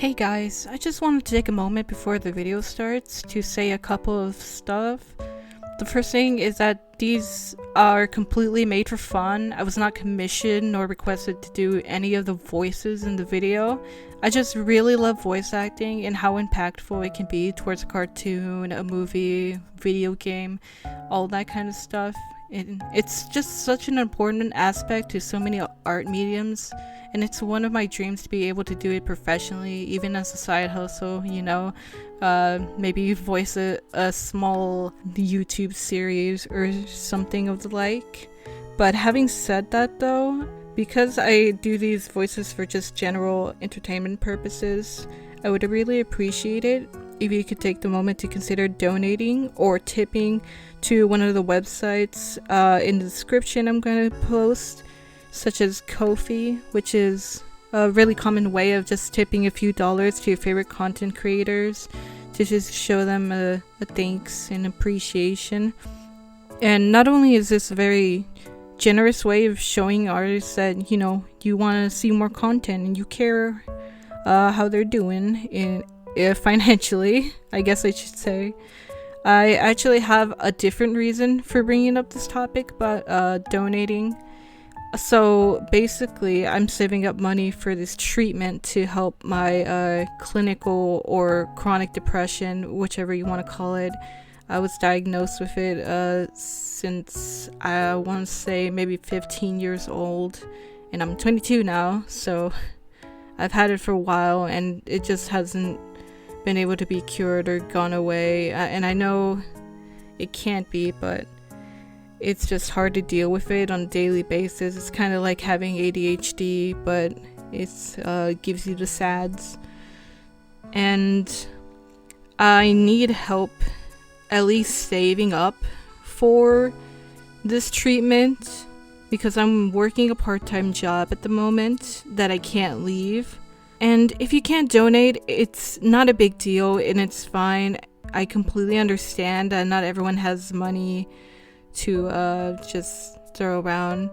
Hey guys, I just wanted to take a moment before the video starts to say a couple of stuff. The first thing is that these are completely made for fun. I was not commissioned nor requested to do any of the voices in the video. I just really love voice acting and how impactful it can be towards a cartoon, a movie, video game, all that kind of stuff. It's just such an important aspect to so many art mediums, and it's one of my dreams to be able to do it professionally, even as a side hustle, you know. Maybe voice a small YouTube series or something of the like. But having said that though, because I do these voices for just general entertainment purposes, I would really appreciate it if you could take the moment to consider donating or tipping to one of the websites in the description I'm going to post, such as Ko-fi, which is a really common way of just tipping a few dollars to your favorite content creators to just show them a thanks and appreciation. And not only is this a very generous way of showing artists that, you know, you want to see more content and you care how they're doing financially, I guess I should say. I actually have a different reason for bringing up this topic about donating. So basically, I'm saving up money for this treatment to help my clinical or chronic depression, whichever you want to call it. I was diagnosed with it since I want to say maybe 15 years old, and I'm 22 now, so I've had it for a while, and it just hasn't been able to be cured or gone away. And I know it can't be, but it's just hard to deal with it on a daily basis. It's kind of like having ADHD, but it's gives you the SADS. And I need help at least saving up for this treatment because I'm working a part-time job at the moment that I can't leave. And if you can't donate, it's not a big deal and it's fine. I completely understand that not everyone has money to just throw around,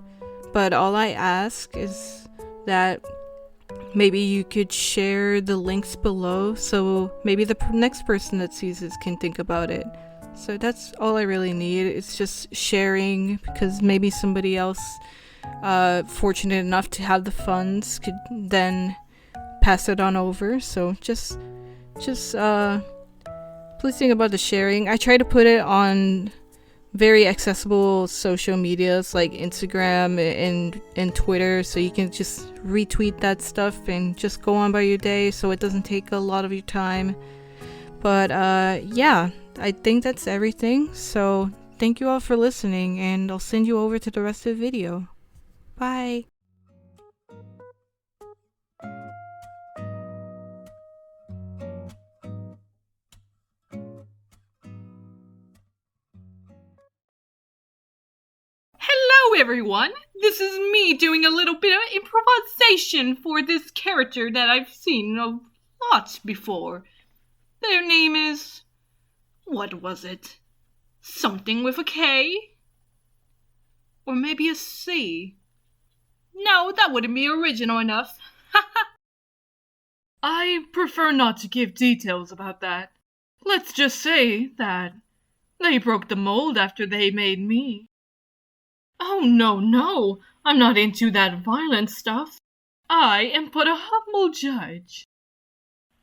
but all I ask is that maybe you could share the links below so maybe the next person that sees this can think about it. So that's all I really need. It's just sharing, because maybe somebody else fortunate enough to have the funds could then pass it on over. So just please think about the sharing. I try to put it on very accessible social medias like Instagram and Twitter, so you can just retweet that stuff and just go on by your day so it doesn't take a lot of your time. But yeah, I think that's everything. So thank you all for listening, and I'll send you over to the rest of the video. Bye. Hello everyone, this is me doing a little bit of improvisation for this character that I've seen a lot before. Their name is... what was it? Something with a K? Or maybe a C? No, that wouldn't be original enough. I prefer not to give details about that. Let's just say that they broke the mold after they made me. Oh, no, I'm not into that violent stuff. I am but a humble judge.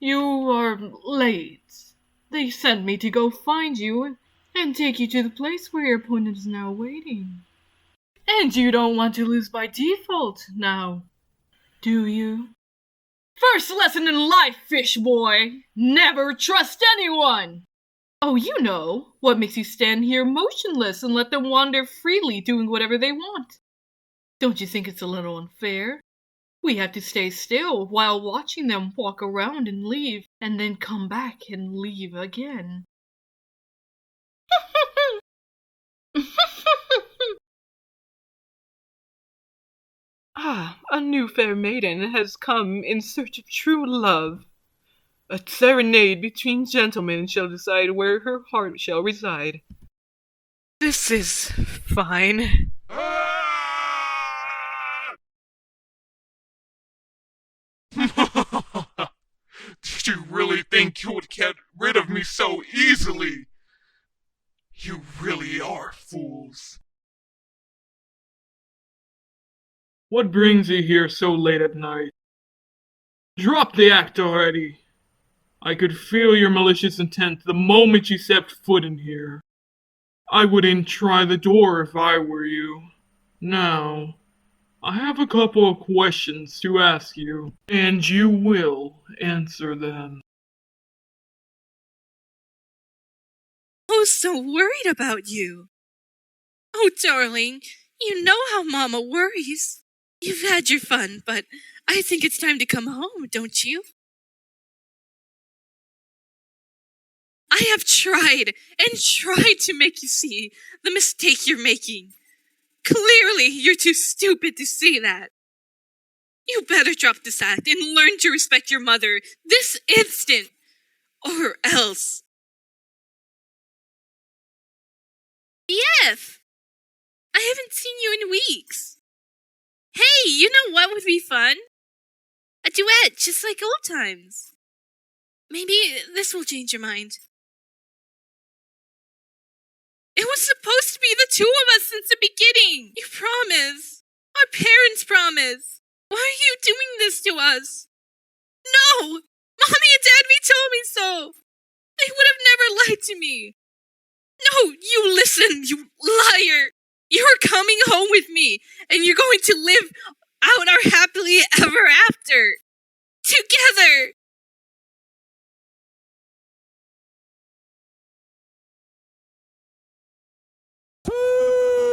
You are late. They sent me to go find you and take you to the place where your opponent is now waiting. And you don't want to lose by default now, do you? First lesson in life, fish boy! Never trust anyone! Oh, you know, what makes you stand here motionless and let them wander freely doing whatever they want? Don't you think it's a little unfair? We have to stay still while watching them walk around and leave, and then come back and leave again. A new fair maiden has come in search of true love. A serenade between gentlemen shall decide where her heart shall reside. This is fine. think you would get rid of me so easily. You really are fools. What brings you here so late at night? Drop the act already. I could feel your malicious intent the moment you stepped foot in here. I wouldn't try the door if I were you. Now, I have a couple of questions to ask you, and you will answer them. I was so worried about you. Oh, darling, you know how Mama worries. You've had your fun, but I think it's time to come home, don't you? I have tried and tried to make you see the mistake you're making. Clearly, you're too stupid to see that. You better drop this act and learn to respect your mother this instant, or else. BF! I haven't seen you in weeks. Hey, you know what would be fun? A duet, just like old times. Maybe this will change your mind. It was supposed to be the two of us since the beginning. You promise. Our parents promise. Why are you doing this to us? No! Mommy and Daddy told me so. They would have never lied to me. No, you listen, you liar. You're coming home with me, and you're going to live out our happily ever after. Together.